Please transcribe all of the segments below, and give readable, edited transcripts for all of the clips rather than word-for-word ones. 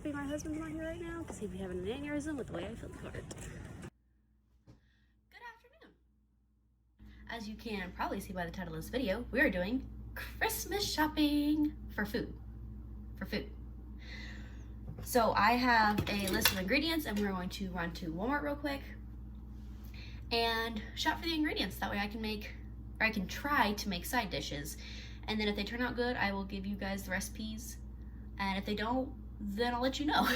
happy my husband's not here right now because he'd be having an aneurysm with the way I filled the cart. Good afternoon. As you can probably see by the title of this video, we are doing Christmas shopping for food. So I have a list of ingredients and we're going to run to Walmart real quick and shop for the ingredients. That way I can make, or I can try to make side dishes. And then if they turn out good, I will give you guys the recipes. And if they don't, then I'll let you know.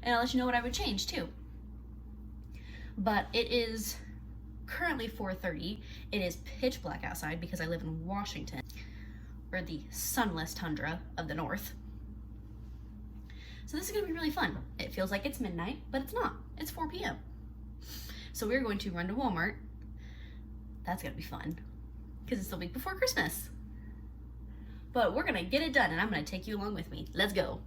And I'll let you know what I would change too. But it is currently 4:30. It is pitch black outside because I live in Washington, or the sunless tundra of the north. So this is gonna be really fun. It feels like it's midnight, but it's not. It's 4 p.m. So we're going to run to Walmart. That's gonna be fun because it's the week before Christmas. But we're gonna get it done and I'm gonna take you along with me. Let's go.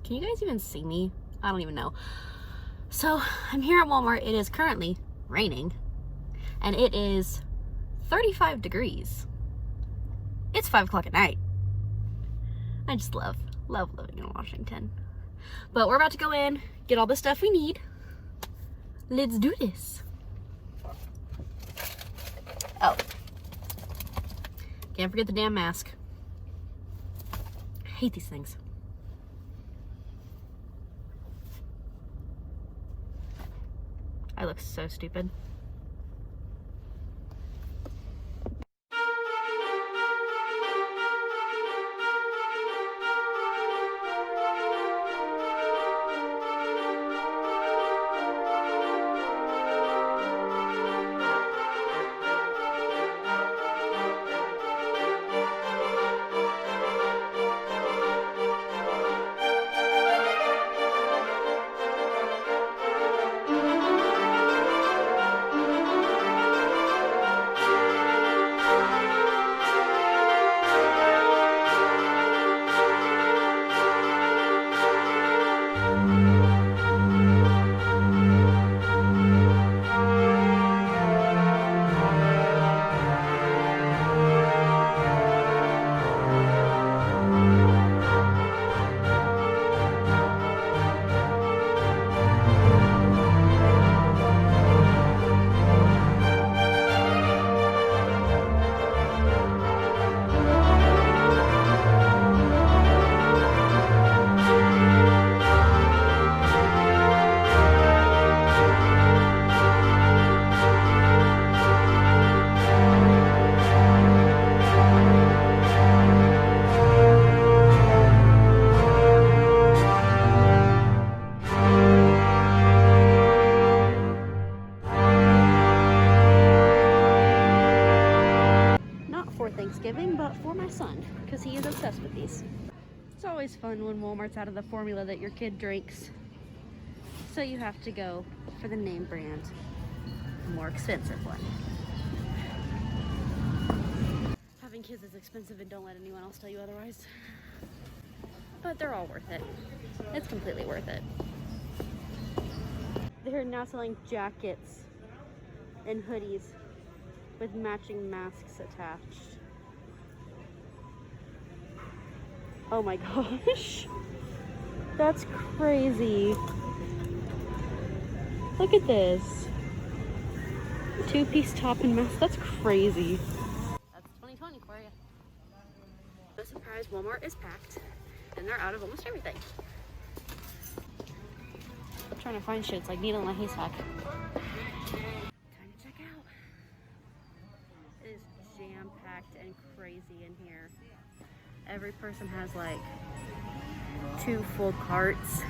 Can you guys even see me? I don't even know. So I'm here at Walmart. It is currently raining and it is 35 degrees. It's 5 o'clock at night. I just love living in Washington. But we're about to go in, get all the stuff we need. Let's do this. Oh, can't forget the damn mask. I hate these things. I look so stupid. Thanksgiving, but for my son, because he is obsessed with these. It's always fun when Walmart's out of the formula that your kid drinks. So you have to go for the name brand, more expensive one. Having kids is expensive and don't let anyone else tell you otherwise. But they're all worth it. It's completely worth it. They're now selling jackets and hoodies with matching masks attached. Oh my gosh, that's crazy. Look at this. 2-piece top and mask, that's crazy. That's 2020 for you. No surprise, Walmart is packed and they're out of almost everything. I'm trying to find shit, it's like needle in a haystack. Time to check out. It is jam-packed and crazy in here. Every person has like 2 full carts.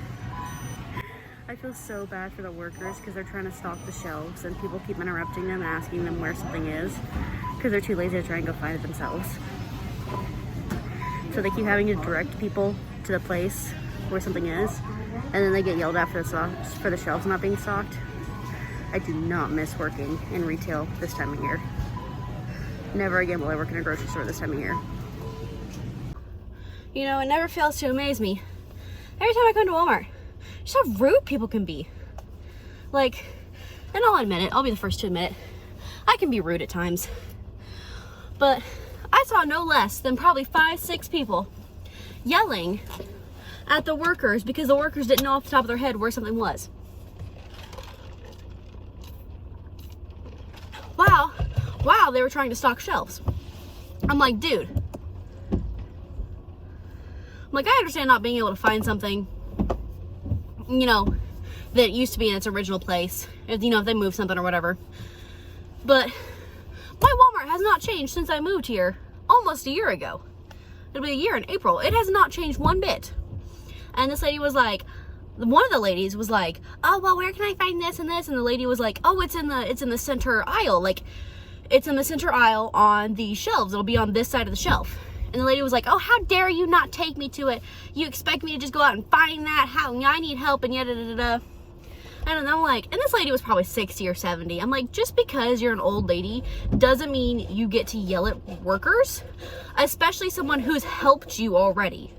I feel so bad for the workers because they're trying to stock the shelves and people keep interrupting them and asking them where something is because they're too lazy to try and go find it themselves. So they keep having to direct people to the place where something is, and then they get yelled at for the shelves not being stocked. I do not miss working in retail this time of year. Never again will I work in a grocery store this time of year. You know, it never fails to amaze me. Every time I come to Walmart, just how rude people can be. Like, and I'll admit it, I'll be the first to admit it, I can be rude at times. But I saw no less than probably 5-6 people yelling at the workers because the workers didn't know off the top of their head where something was. Wow, they were trying to stock shelves. I'm like, dude. I'm like, I understand not being able to find something, you know, that used to be in its original place. If, you know, if they move something or whatever. But my Walmart has not changed since I moved here almost a year ago. It'll be a year in April. It has not changed one bit. And this lady was like, one of the ladies was like, oh, well, where can I find this and this? And the lady was like, oh, it's in the center aisle. Like, it's in the center aisle on the shelves. It'll be on this side of the shelf. And the lady was like, oh, how dare you not take me to it? You expect me to just go out and find that? How? I need help and yada da da da. And I'm like, and this lady was probably 60 or 70. I'm like, just because you're an old lady doesn't mean you get to yell at workers, especially someone who's helped you already.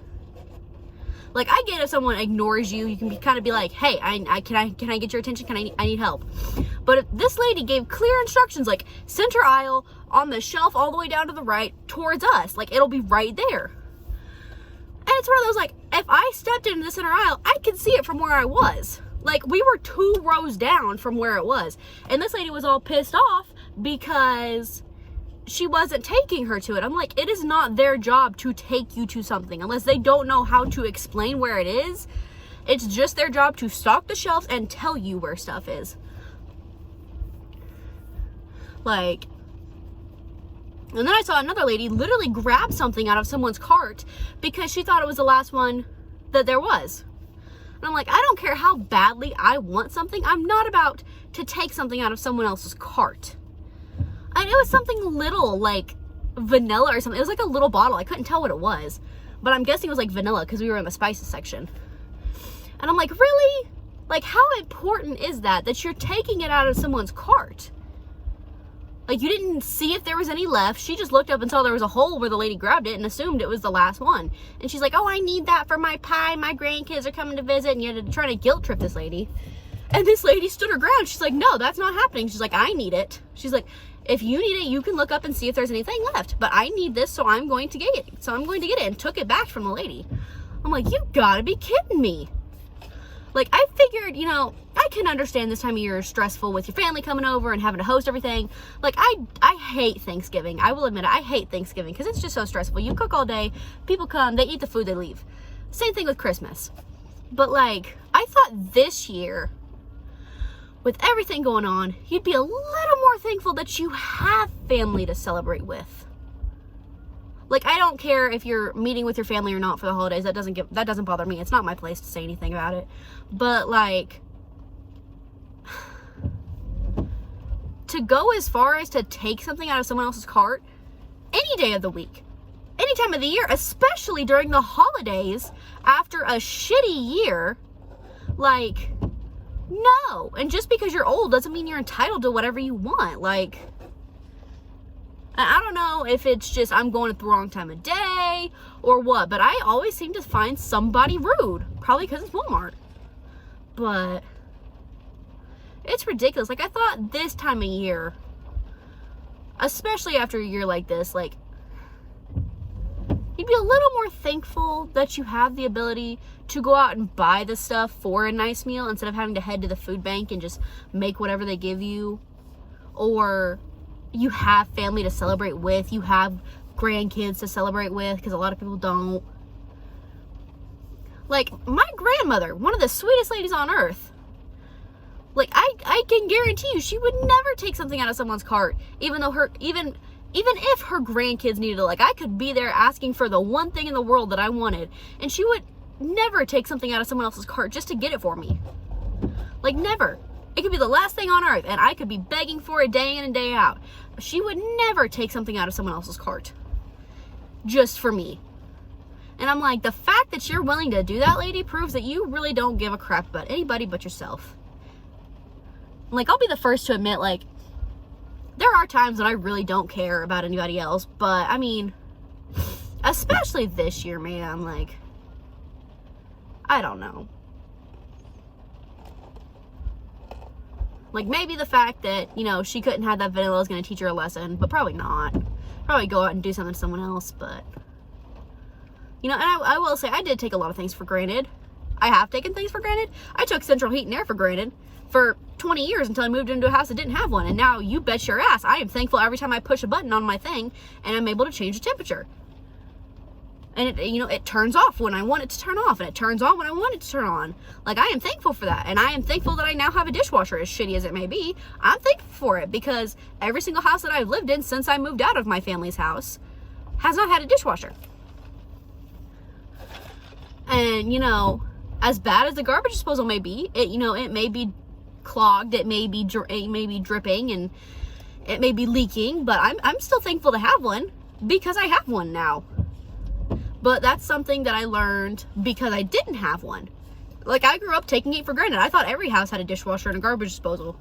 Like, I get if someone ignores you, you can kind of be like, hey, can I get your attention? I need help. But if this lady gave clear instructions, like center aisle on the shelf all the way down to the right towards us, like it'll be right there. And it's one of those, like, if I stepped into the center aisle, I could see it from where I was. Like, we were 2 rows down from where it was. And this lady was all pissed off because she wasn't taking her to it. I'm like, it is not their job to take you to something unless they don't know how to explain where it is. It's just their job to stock the shelves and tell you where stuff is. Like, and then I saw another lady literally grab something out of someone's cart because she thought it was the last one that there was. And I'm like, I don't care how badly I want something. I'm not about to take something out of someone else's cart. And it was something little, like vanilla or something. It was like a little bottle. I couldn't tell what it was. But I'm guessing it was like vanilla because we were in the spices section. And I'm like, really? Like, how important is that you're taking it out of someone's cart? Like, you didn't see if there was any left. She just looked up and saw there was a hole where the lady grabbed it and assumed it was the last one. And she's like, oh, I need that for my pie. My grandkids are coming to visit. And you had to try to guilt trip this lady. And this lady stood her ground. She's like, no, that's not happening. She's like, I need it. She's like, if you need it, you can look up and see if there's anything left. But I need this, so I'm going to get it. So I'm going to get it, and took it back from the lady. I'm like, you gotta be kidding me. Like, I figured, you know, I can understand this time of year is stressful with your family coming over and having to host everything. Like, I hate Thanksgiving. I will admit it. I hate Thanksgiving because it's just so stressful. You cook all day, people come, they eat the food, they leave. Same thing with Christmas. But, like, I thought this year, with everything going on, you'd be a little more thankful that you have family to celebrate with. Like, I don't care if you're meeting with your family or not for the holidays. That doesn't bother me. It's not my place to say anything about it. But, like, to go as far as to take something out of someone else's cart any day of the week, any time of the year, especially during the holidays after a shitty year, like, no. And just because you're old doesn't mean you're entitled to whatever you want. Like, I don't know if it's just I'm going at the wrong time of day or what, but I always seem to find somebody rude. Probably because it's Walmart. But it's ridiculous. Like, I thought this time of year, especially after a year like this, like, you'd be a little more thankful that you have the ability to go out and buy the stuff for a nice meal instead of having to head to the food bank and just make whatever they give you. Or you have family to celebrate with. You have grandkids to celebrate with, because a lot of people don't. Like, my grandmother, one of the sweetest ladies on earth, like, I can guarantee you she would never take something out of someone's cart, even though even if her grandkids needed it. Like, I could be there asking for the one thing in the world that I wanted, and she would never take something out of someone else's cart just to get it for me. Like, never. It could be the last thing on earth, and I could be begging for it day in and day out. She would never take something out of someone else's cart just for me. And I'm like, the fact that you're willing to do that, lady, proves that you really don't give a crap about anybody but yourself. Like, I'll be the first to admit, like, there are times that I really don't care about anybody else, but, I mean, especially this year, man, like, I don't know. Like, maybe the fact that, you know, she couldn't have that vanilla is going to teach her a lesson, but probably not. Probably go out and do something to someone else, but You know, and I will say I did take a lot of things for granted. I have taken things for granted. I took central heat and air for granted for 20 years until I moved into a house that didn't have one. And now you bet your ass, I am thankful every time I push a button on my thing and I'm able to change the temperature. And it, you know, it turns off when I want it to turn off, and it turns on when I want it to turn on. Like, I am thankful for that. And I am thankful that I now have a dishwasher, as shitty as it may be. I'm thankful for it, because every single house that I've lived in since I moved out of my family's house has not had a dishwasher. And, you know, as bad as the garbage disposal may be, it, you know, it may be clogged, it may be dripping, and it may be leaking, but I'm still thankful to have one, because I have one now. But that's something that I learned because I didn't have one. Like, I grew up taking it for granted. I thought every house had a dishwasher and a garbage disposal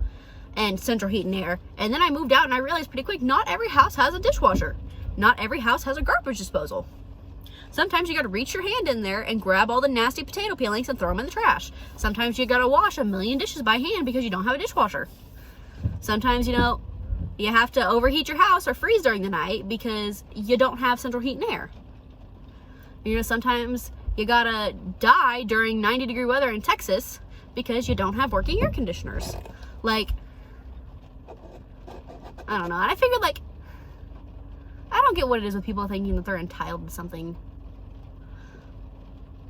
and central heat and air. And then I moved out and I realized pretty quick, not every house has a dishwasher. Not every house has a garbage disposal. Sometimes you gotta reach your hand in there and grab all the nasty potato peelings and throw them in the trash. Sometimes you gotta wash a million dishes by hand because you don't have a dishwasher. Sometimes, you know, you have to overheat your house or freeze during the night because you don't have central heat and air. You know, sometimes you gotta die during 90-degree weather in Texas because you don't have working air conditioners. Like, I don't know. And I figured, like, I don't get what it is with people thinking that they're entitled to something.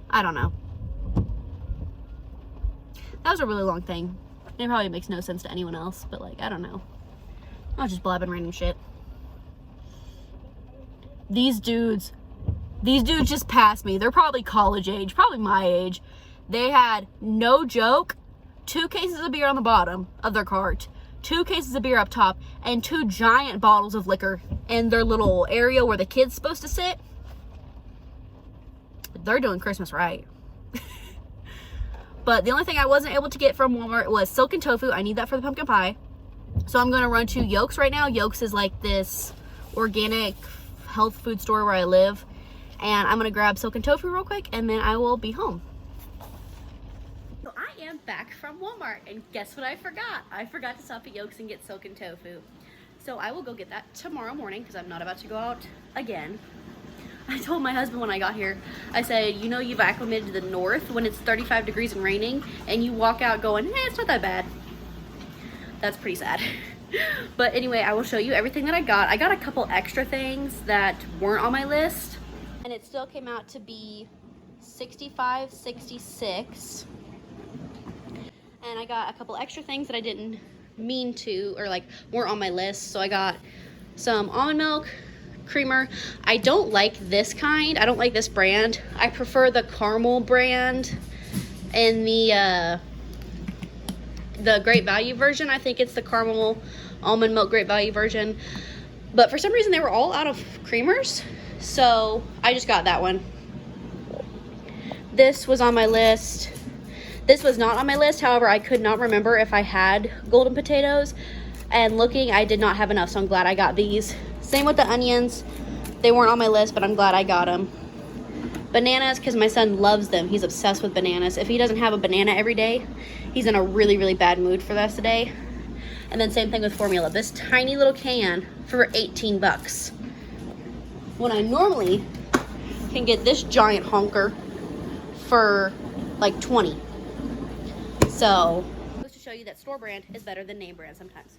I don't know. That was a really long thing. It probably makes no sense to anyone else, but, like, I don't know. I was just blabbing random shit. These dudes just passed me. They're probably college age, probably my age. They had, no joke, 2 cases of beer on the bottom of their cart, 2 cases of beer up top, and 2 giant bottles of liquor in their little area where the kid's supposed to sit. They're doing Christmas right. But the only thing I wasn't able to get from Walmart was silken tofu. I need that for the pumpkin pie. So I'm going to run to Yolks right now. Yolks is like this organic health food store where I live. And I'm going to grab silken tofu real quick, and then I will be home. So I am back from Walmart, and guess what I forgot? I forgot to stop at Yolks and get silken tofu. So I will go get that tomorrow morning, because I'm not about to go out again. I told my husband when I got here, I said, you know, you've acclimated to the north when it's 35 degrees and raining, and you walk out going, hey, it's not that bad. That's pretty sad. But anyway, I will show you everything that I got. I got a couple extra things that weren't on my list. And it still came out to be $65.66. And I got a couple extra things that I didn't mean to, or like weren't on my list. So I got some almond milk creamer. I don't like this kind. I don't like this brand. I prefer the caramel brand and the Great Value version. I think it's the caramel almond milk Great Value version. But for some reason they were all out of creamers. So I just got that one. This was on my list. This was not on my list. However, I could not remember if I had golden potatoes. And looking, I did not have enough. So I'm glad I got these. Same with the onions. They weren't on my list, but I'm glad I got them. Bananas, because my son loves them. He's obsessed with bananas. If he doesn't have a banana every day, he's in a really, really bad mood for the rest of the day. And then same thing with formula. This tiny little can for 18 bucks. When I normally can get this giant honker for like 20. So, just to show you that store brand is better than name brand sometimes.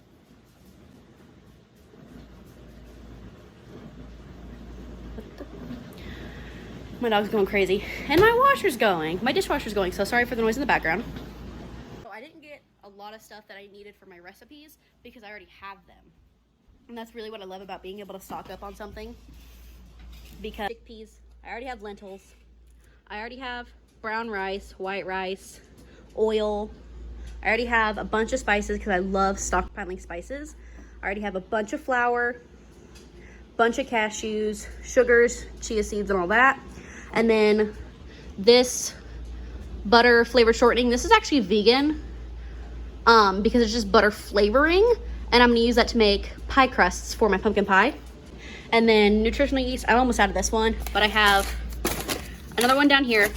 My dog's going crazy. And my washer's going. My dishwasher's going, so sorry for the noise in the background. So I didn't get a lot of stuff that I needed for my recipes because I already have them. And that's really what I love about being able to stock up on something. Because chickpeas, I already have lentils. I already have brown rice, white rice, oil. I already have a bunch of spices because I love stockpiling spices. I already have a bunch of flour, bunch of cashews, sugars, chia seeds, and all that. And then this butter flavor shortening. This is actually vegan because it's just butter flavoring. And I'm going to use that to make pie crusts for my pumpkin pie. And then nutritional yeast. I'm almost out of this one, but I have another one down here.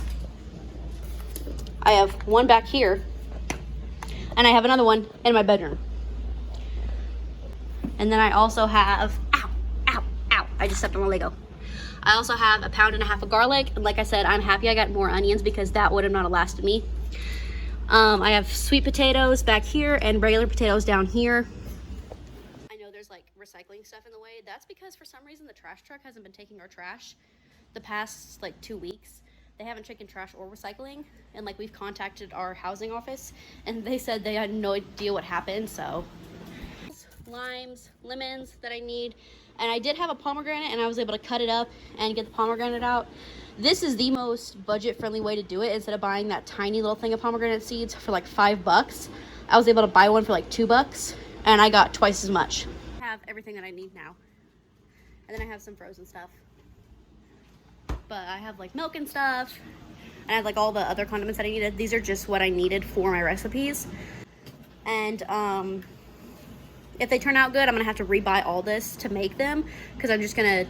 I have one back here. And I have another one in my bedroom. And then I also have, ow, ow, ow. I just stepped on a Lego. I also have a pound and a half of garlic. And like I said, I'm happy I got more onions because that would have not lasted me. I have sweet potatoes back here and regular potatoes down here. I know there's like recycling stuff in the way. That's because for some reason the trash truck hasn't been taking our trash the past like 2 weeks. They haven't taken trash or recycling, and like we've contacted our housing office and they said they had no idea what happened. So limes, lemons that I need, and I did have a pomegranate and I was able to cut it up and get the pomegranate out. This is the most budget-friendly way to do it. Instead of buying that tiny little thing of pomegranate seeds for like $5, I was able to buy one for like $2 and I got twice as much. I have everything that I need now, and then I have some frozen stuff, but I have like milk and stuff, and I have like all the other condiments that I needed. These are just what I needed for my recipes, and if they turn out good, I'm gonna have to rebuy all this to make them, because I'm just gonna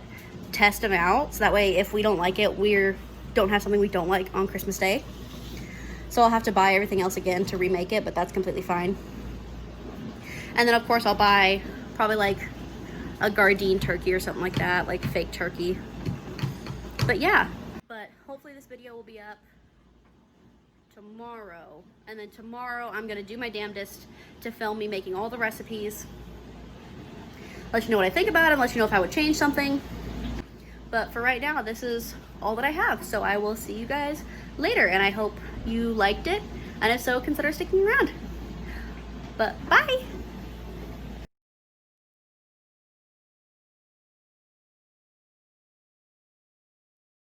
test them out, so that way if we don't like it, we don't have something we don't like on Christmas Day. So I'll have to buy everything else again to remake it, but that's completely fine. And then of course I'll buy probably like a Gardein turkey or something like that, like fake turkey. But yeah, but hopefully this video will be up tomorrow, and then tomorrow I'm gonna do my damnedest to film me making all the recipes, let you know what I think about it, let you know if I would change something. But for right now, this is all that I have, so I will see you guys later, and I hope you liked it, and if so, consider sticking around. But bye.